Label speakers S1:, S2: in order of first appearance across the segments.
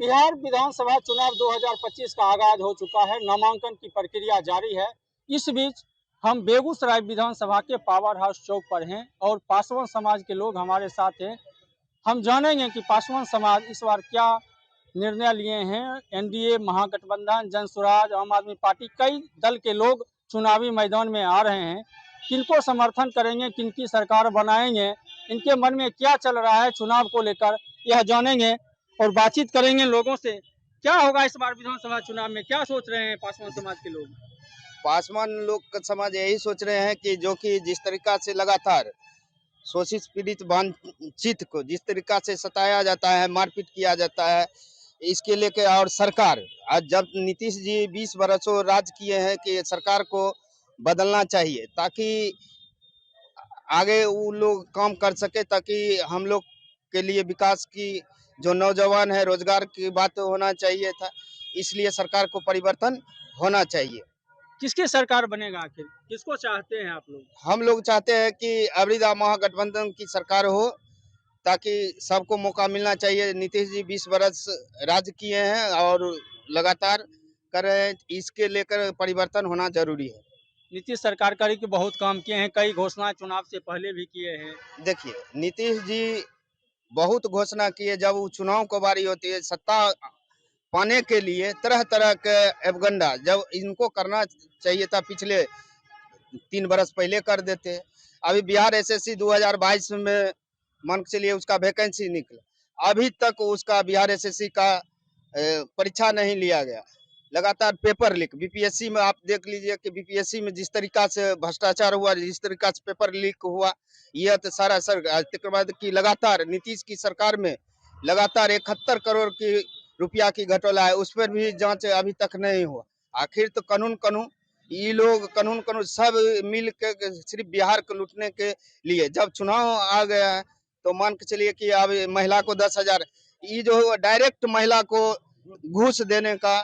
S1: बिहार विधानसभा चुनाव 2025 का आगाज हो चुका है। नामांकन की प्रक्रिया जारी है। इस बीच हम बेगूसराय विधानसभा के पावर हाउस चौक पर हैं और पासवान समाज के लोग हमारे साथ हैं। हम जानेंगे कि पासवान समाज इस बार क्या निर्णय लिए हैं। एनडीए, महागठबंधन, जनसुराज, आम आदमी पार्टी, कई दल के लोग चुनावी मैदान में आ रहे हैं। किनको समर्थन करेंगे, किनकी सरकार बनाएंगे, इनके मन में क्या चल रहा है चुनाव को लेकर, यह जानेंगे और बातचीत करेंगे लोगों से। क्या होगा इस बार विधानसभा चुनाव में, क्या सोच रहे हैं पासवान समाज के लोग?
S2: पासवान लोग समाज यही सोच रहे हैं कि जो कि जिस तरीका से लगातार शोषित पीड़ित वंचित को जिस तरीका से सताया जाता है, मारपीट किया जाता है, इसके लेके और सरकार आज जब नीतीश जी 20 बरसों राज किए हैं कि सरकार को बदलना चाहिए ताकि आगे वो लोग काम कर सके, ताकि हम लोग के लिए विकास की जो नौजवान है रोजगार की बात होना चाहिए था, इसलिए सरकार को परिवर्तन होना चाहिए।
S1: किसकी सरकार बनेगा आखिर, किसको चाहते हैं आप लोग?
S2: हम लोग चाहते हैं कि अबरिदा महागठबंधन की सरकार हो ताकि सबको मौका मिलना चाहिए। नीतीश जी 20 बरस राज किए हैं और लगातार कर रहे हैं, इसके लेकर परिवर्तन होना जरूरी है।
S1: नीतीश सरकार करी कि बहुत काम किए हैं, कई घोषणाएं चुनाव से पहले भी किए हैं।
S2: देखिए, नीतीश जी बहुत घोषणा किए, जब वो चुनाव की बारी होती है सत्ता पाने के लिए तरह तरह के एवगंडा जब इनको करना चाहिए था पिछले 3 बरस पहले कर देते। अभी बिहार एसएससी 2022 में मान के चलिए उसका वैकेंसी निकला, अभी तक उसका बिहार एसएससी का परीक्षा नहीं लिया गया। लगातार पेपर लीक, बीपीएससी में आप देख लीजिए कि बीपीएससी में जिस तरीका से भ्रष्टाचार हुआ, जिस तरीका से पेपर लीक हुआ, यह तो सारा के बाद की लगातार नीतीश की सरकार में लगातार 71 करोड़ की रुपया की घटोला है, उस पर भी जांच अभी तक नहीं हुआ। आखिर तो कानून कानून ये लोग कानून कानून सब मिल के सिर्फ बिहार को लूटने के लिए, जब चुनाव आ गया है तो मान के चलिए कि अब महिला को 10,000, ये जो डायरेक्ट महिला को घूस देने का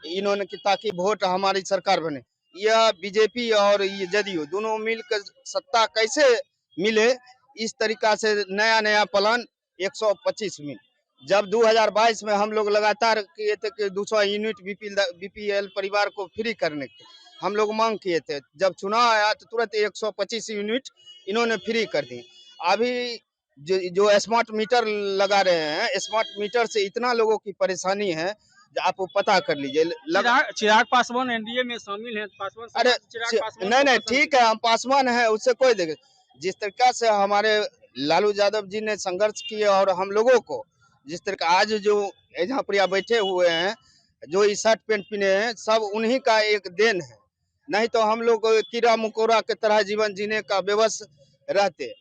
S2: इन्होंने कि ताकि वोट हमारी सरकार बने। यह बीजेपी और ये जदयू दोनों मिलकर सत्ता कैसे मिले, इस तरीका से नया नया प्लान 125 मिल। जब 2022 में हम लोग लगातार किए थे कि 200 यूनिट बीपीएल परिवार को फ्री करने के हम लोग मांग किए थे, जब चुनाव आया तो तुरंत 125 यूनिट इन्होंने फ्री कर दी। अभी जो स्मार्ट मीटर लगा रहे हैं, स्मार्ट मीटर से इतना लोगों की परेशानी है, आप पता कर लीजिए।
S1: चिराग पासवान एनडीए में शामिल हैं, पासवान
S2: अरे
S1: चिराग पासवान
S2: नहीं नहीं, ठीक है, हम पासवान है, उससे कोई देखे। जिस तरीका से हमारे लालू यादव जी ने संघर्ष किए और हम लोगों को जिस तरह आज जो यहाँ पर बैठे हुए हैं, जो ये शर्ट पैंट पहने हैं, सब उन्हीं का एक देन है। नहीं तो हम लोग कीड़ा मकोड़ा की तरह जीवन जीने का विवश रहते।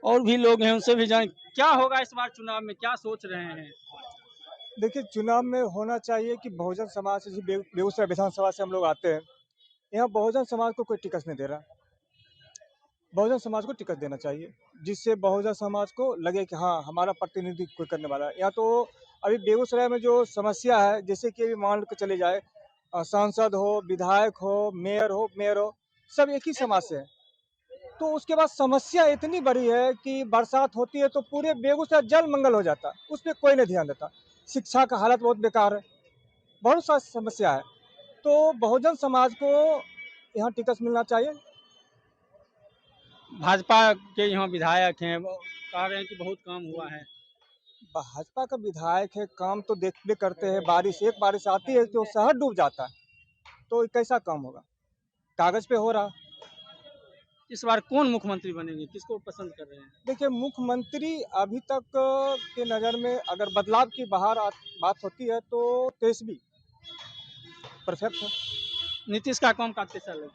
S1: और भी लोग हैं, उनसे भी जान क्या होगा इस बार चुनाव में, क्या सोच रहे हैं?
S3: देखिए, चुनाव में होना चाहिए कि बहुजन समाज से बेगूसराय विधानसभा से हम लोग आते हैं। यहाँ बहुजन समाज को कोई टिकट नहीं दे रहा। बहुजन समाज को टिकट देना चाहिए, जिससे बहुजन समाज को लगे कि हाँ, हमारा प्रतिनिधि कोई करने वाला है। यहाँ तो अभी बेगूसराय में जो समस्या है, जैसे कि अभी मान के चले जाए, सांसद हो, विधायक हो, मेयर हो, सब एक ही समाज से है। तो उसके बाद समस्या इतनी बड़ी है कि बरसात होती है तो पूरे बेगूसराय जल मंगल हो जाता है, उस पर कोई नहीं ध्यान देता। शिक्षा का हालत बहुत बेकार है, बहुत सारी समस्या है। तो बहुजन समाज को यहाँ टिकट मिलना चाहिए।
S1: भाजपा के यहाँ विधायक हैं, वो कह रहे हैं कि बहुत काम हुआ है।
S3: भाजपा का विधायक है, काम तो देखते करते हैं। एक बारिश आती है तो शहर डूब जाता है, तो कैसा काम होगा? कागज पे हो रहा।
S1: इस बार कौन मुख्यमंत्री बनेंगे, किसको पसंद कर रहे हैं?
S3: देखिए, मुख्यमंत्री अभी तक के नज़र में अगर बदलाव की बात होती है तो तेजस्वी परफेक्ट है।
S1: नीतीश का काम कैसा लगा?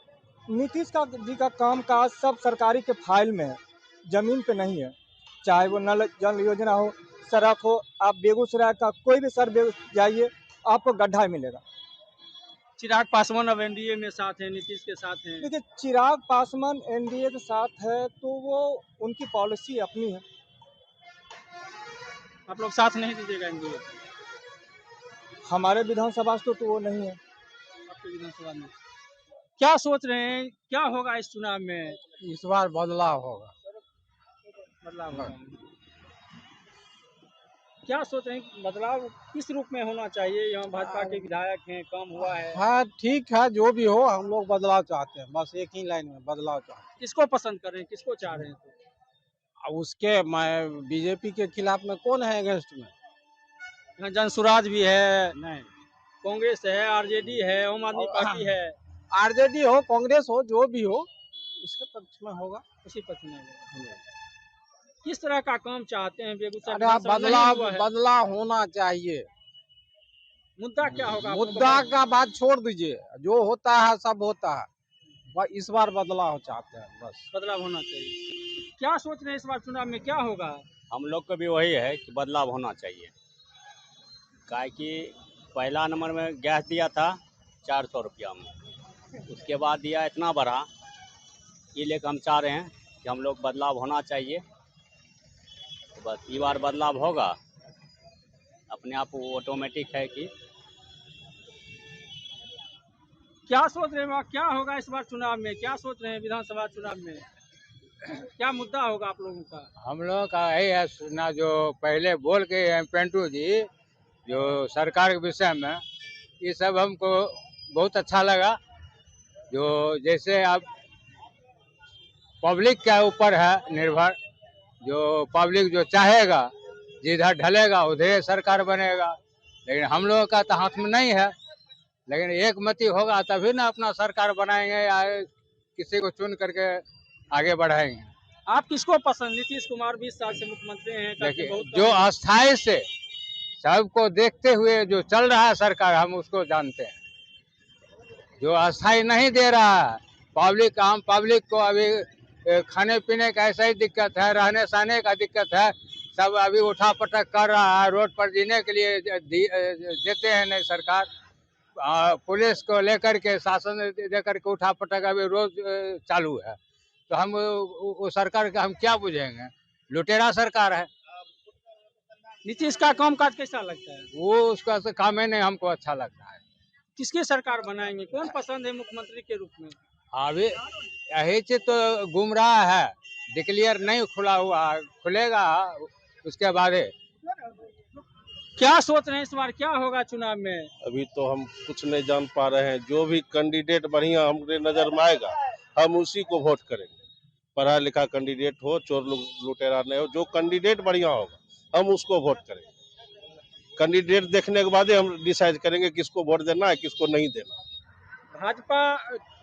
S3: नीतीश जी का काम काज सब सरकारी के फाइल में है, जमीन पे नहीं है। चाहे वो नल जल योजना हो, सड़क हो, आप बेगूसराय का कोई भी सर जाइए, आपको गड्ढा मिलेगा।
S1: चिराग पासवान अब एनडीए में साथ हैं, नीतीश के साथ हैं।
S3: देखिए, चिराग पासवान एनडीए के साथ है तो वो उनकी पॉलिसी अपनी है।
S1: आप लोग साथ नहीं दीजिएगा एनडीए?
S3: हमारे विधानसभा से तो वो नहीं है।
S1: आपके विधानसभा में क्या सोच रहे हैं, क्या होगा इस चुनाव में?
S4: इस बार बदलाव होगा।
S1: बदलाव होगा। क्या सोच रहे हैं बदलाव किस रूप में होना चाहिए? यहाँ भाजपा के विधायक हैं, कम हुआ है।
S4: हाँ ठीक है, जो भी हो हम लोग बदलाव चाहते हैं, बस एक ही लाइन में बदलाव चाहते हैं।
S1: किसको पसंद कर रहे हैं, किसको चाह रहे हैं?
S4: अब उसके मैं बीजेपी के खिलाफ में कौन है अगेंस्ट में?
S1: यहाँ जनसुराज भी है,
S4: नहीं,
S1: कांग्रेस है, आरजेडी है, आम आदमी पार्टी है,
S4: आरजेडी हो, कांग्रेस हो, जो भी हो उसके पक्ष में होगा।
S1: उसी पक्ष में है। किस तरह का काम चाहते हैं बेगूसराय
S4: अरे
S1: विधानसभा नहीं
S4: बदलाव
S1: हुआ है?
S4: बदलाव होना चाहिए।
S1: मुद्दा क्या होगा आप लोगों
S4: मुद्दा
S1: का?
S4: का बात छोड़ दीजिए, जो होता है सब होता है, इस बार बदलाव चाहते हैं बस।
S1: बदलाव होना चाहिए। क्या सोच रहे हैं इस बार चुनाव में क्या होगा?
S5: हम लोग को भी वही है कि बदलाव होना चाहिए। काहे कि पहला नंबर में गैस दिया था 400 रुपया में, उसके बाद दिया इतना बढ़ा। ये लेकर हम चाह रहे हैं कि हम लोग बदलाव होना चाहिए, तो बस ये बार बदलाव होगा अपने आप, वो ऑटोमेटिक है कि
S1: क्या सोच रहे हैं क्या होगा इस बार चुनाव में? क्या सोच रहे हैं विधानसभा चुनाव में? क्या मुद्दा होगा आप लोगों का?
S6: हम लोगों का यही है सुनना, जो पहले बोल के पेंटू जी जो सरकार के विषय में, ये सब हमको बहुत अच्छा लगा। जो जैसे अब पब्लिक के ऊपर है निर्भर, जो पब्लिक जो चाहेगा, जिधर ढलेगा उधर सरकार बनेगा। लेकिन हम लोगों का तो हाथ में नहीं है, लेकिन एक मती होगा तभी ना अपना सरकार बनाएंगे या किसी को चुन करके आगे बढ़ाएंगे।
S1: आप किसको पसंद? नीतीश कुमार 20 साल से मुख्यमंत्री हैं, काफी
S6: देखिए,
S1: बहुत
S6: जो अस्थाई से सबको देखते हुए जो चल रहा है सरकार, हम उसको जानते हैं। जो अस्थाई नहीं दे रहा है, पब्लिक आम पब्लिक को अभी खाने पीने का ऐसा ही दिक्कत है, रहने सहने का दिक्कत है, सब अभी उठा पटक कर रहा है। रोड पर जीने के लिए देते हैं नहीं सरकार। पुलिस को लेकर के, शासन लेकर के उठा पटक अभी रोज चालू है। तो हम वो सरकार का हम क्या बुझेंगे? लुटेरा सरकार है।
S1: नीतीश का कामकाज कैसा लगता है?
S6: वो उसका से काम ही नहीं हमको अच्छा लगता है।
S1: किसकी सरकार बनाएंगे? कौन पसंद है मुख्यमंत्री के रूप में?
S6: अभी यही चीज तो गुमराह है, डिक्लेयर नहीं खुला हुआ, खुलेगा उसके बाद।
S1: क्या सोच रहे हैं इस बार क्या होगा चुनाव में?
S7: अभी तो हम कुछ नहीं जान पा रहे हैं। जो भी कैंडिडेट बढ़िया हमारे नजर में आएगा हम उसी को वोट करेंगे। पढ़ा लिखा कैंडिडेट हो, चोर लुटेरा नहीं हो, जो कैंडिडेट बढ़िया होगा हम उसको वोट करेंगे। कैंडिडेट देखने के बाद ही हम डिसाइड करेंगे किसको वोट देना है, किसको नहीं देना।
S1: भाजपा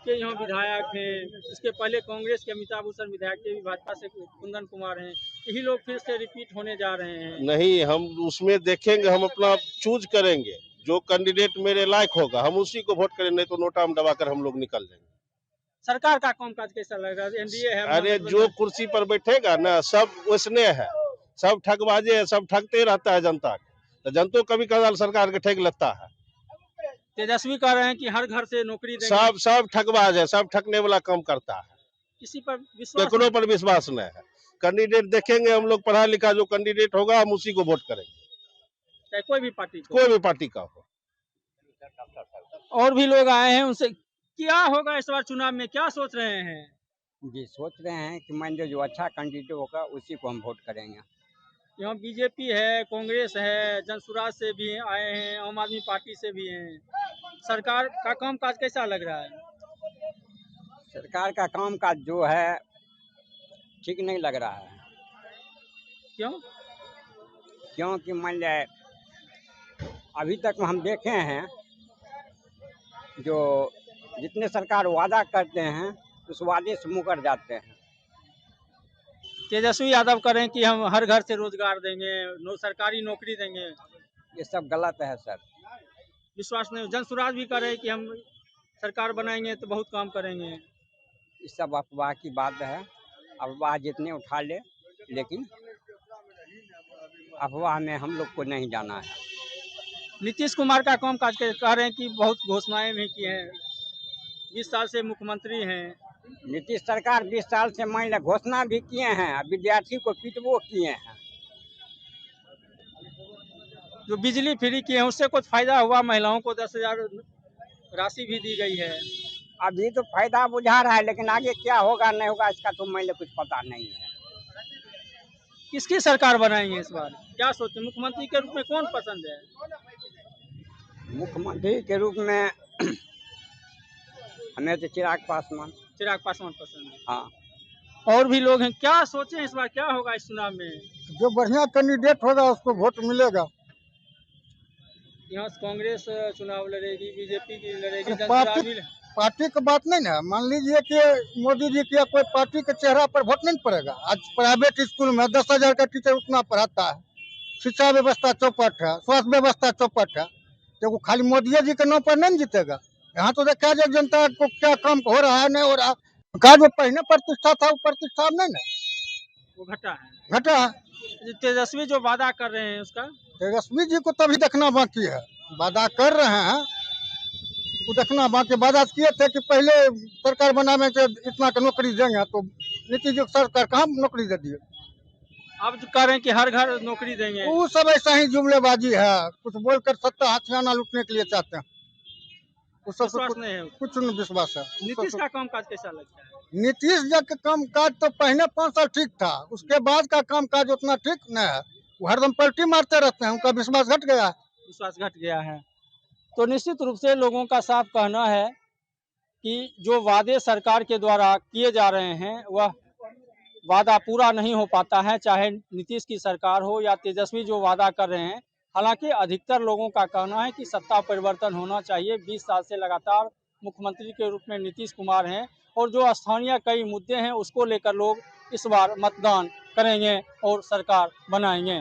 S1: के यहाँ विधायक हैं, इसके पहले कांग्रेस के अमिताभ भूषण विधायक के भी भाजपा से कुंदन कुमार हैं, यही लोग फिर से रिपीट होने जा रहे हैं।
S7: नहीं, हम उसमें देखेंगे, हम अपना चूज करेंगे। जो कैंडिडेट मेरे लायक होगा हम उसी को वोट करेंगे, नहीं तो नोटा में दबाकर हम लोग निकल जाएंगे।
S1: सरकार का कामकाज कैसा लग रहा है? एनडीए है,
S7: अरे जो कुर्सी पर बैठेगा ना सब वैसने है, सब ठगबाजे है, सब ठगते रहता है जनता को। तो जनता कभी कभार सरकार के ठग लगता है।
S1: तेजस्वी कह रहे हैं कि हर घर से नौकरी देंगे।
S7: सब ठगबाज है, सब ठगने वाला काम करता है।
S1: किसी पर विश्वास
S7: केकरो पर विश्वास नहीं है। कैंडिडेट देखेंगे हम लोग, पढ़ा लिखा जो कैंडिडेट होगा हम उसी को वोट करेंगे,
S1: चाहे कोई भी पार्टी को।
S7: कोई भी पार्टी का हो।
S1: और भी लोग आए हैं, उनसे क्या होगा इस बार चुनाव में, क्या सोच रहे हैं?
S8: जी सोच रहे हैं कि मान लो जो अच्छा कैंडिडेट होगा उसी को हम वोट करेंगे।
S1: यहाँ बीजेपी है, कांग्रेस है, जनसुराज से भी आए हैं, आम आदमी पार्टी से भी हैं। सरकार का कामकाज कैसा लग रहा है?
S8: सरकार का काम काज जो है ठीक नहीं लग रहा है।
S1: क्यों?
S8: क्योंकि मान लिया अभी तक हम देखे हैं जो जितने सरकार वादा करते हैं उस वादे से मुकर जाते हैं।
S1: तेजस्वी यादव कह रहे हैं कि हम हर घर से रोजगार देंगे, सरकारी नौकरी देंगे।
S8: ये सब गलत है सर।
S1: विश्वास नहीं। जनसुराज भी कह रहे हैं कि हम सरकार बनाएंगे तो बहुत काम करेंगे।
S8: ये सब अफवाह की बात है, अफवाह जितने उठा ले, लेकिन अफवाह में हम लोग को नहीं जाना है।
S1: नीतीश कुमार का कामकाज कह रहे हैं कि बहुत घोषणाएं भी की हैं, 20 साल से मुख्यमंत्री हैं।
S8: नीतीश सरकार 20 साल से मान लिया घोषणा भी किए हैं, विद्यार्थी को पिटबो किए हैं।
S1: जो बिजली फ्री किए हैं उससे कुछ फायदा हुआ? महिलाओं को 10,000 राशि भी दी गई है।
S8: अभी तो फायदा बुझा रहा है, लेकिन आगे क्या होगा नहीं होगा इसका तो मान लिया कुछ पता नहीं है।
S1: किसकी सरकार बनाएंगे इस बार? क्या सोचते हैं? मुख्यमंत्री के रूप में कौन पसंद है?
S8: मुख्यमंत्री के रूप में हमें तो चिराग पासवान।
S1: चिराग पासवान पसंद है।
S8: हाँ,
S1: और भी लोग हैं, क्या सोचे इस बार क्या होगा इस चुनाव में?
S9: जो बढ़िया कैंडिडेट होगा उसको वोट मिलेगा।
S1: यहाँ से कांग्रेस चुनाव लड़ेगी, बीजेपी की लड़ेगी,
S9: पार्टी की बात नहीं ना। मान लीजिए कि मोदी जी की कोई पार्टी के चेहरा पर वोट नहीं पड़ेगा। आज प्राइवेट स्कूल में 10,000 का टीचर उतना पढ़ाता है, शिक्षा व्यवस्था चौपट है, स्वास्थ्य व्यवस्था चौपट है, तो वो खाली मोदी जी के नाम पर नहीं जीतेगा। यहाँ तो देखा जाए जनता को क्या काम हो रहा है, नहीं हो रहा। का जो पहले प्रतिष्ठा था वो प्रतिष्ठा नहीं ना,
S1: वो घटा है।
S9: घटा है।
S1: तेजस्वी जो वादा कर रहे हैं उसका,
S9: तेजस्वी जी को तभी देखना बाकी है। वादा कर रहे हैं वो देखना बाकी। वादा किए थे कि पहले सरकार बनाने के इतना का नौकरी देंगे, तो नीतीश जी सरकार कहाँ नौकरी दे दिए।
S1: अब जो कह रहे हैं कि हर घर नौकरी देंगे,
S9: वो सब ऐसा ही जुमलेबाजी है। कुछ बोलकर सत्ता हथियाना लूटने के लिए चाहते हैं। उस सब
S1: विश्वास नहीं है।
S9: कुछ नहीं विश्वास है।
S1: नीतीश का कामकाज कैसा लगता है?
S9: नीतीश जी का कामकाज तो पहले 5 साल ठीक था, उसके बाद का कामकाज उतना ठीक नहीं है। वो हरदम पलटी मारते रहते हैं, उनका विश्वास घट गया है।
S1: विश्वास घट गया है। तो निश्चित रूप से लोगों का साफ कहना है कि जो वादे सरकार के द्वारा किए जा रहे हैं वह वादा पूरा नहीं हो पाता है, चाहे नीतीश की सरकार हो या तेजस्वी जो वादा कर रहे हैं। हालांकि अधिकतर लोगों का कहना है कि सत्ता परिवर्तन होना चाहिए। 20 साल से लगातार मुख्यमंत्री के रूप में नीतीश कुमार हैं और जो स्थानीय कई मुद्दे हैं उसको लेकर लोग इस बार मतदान करेंगे और सरकार बनाएंगे।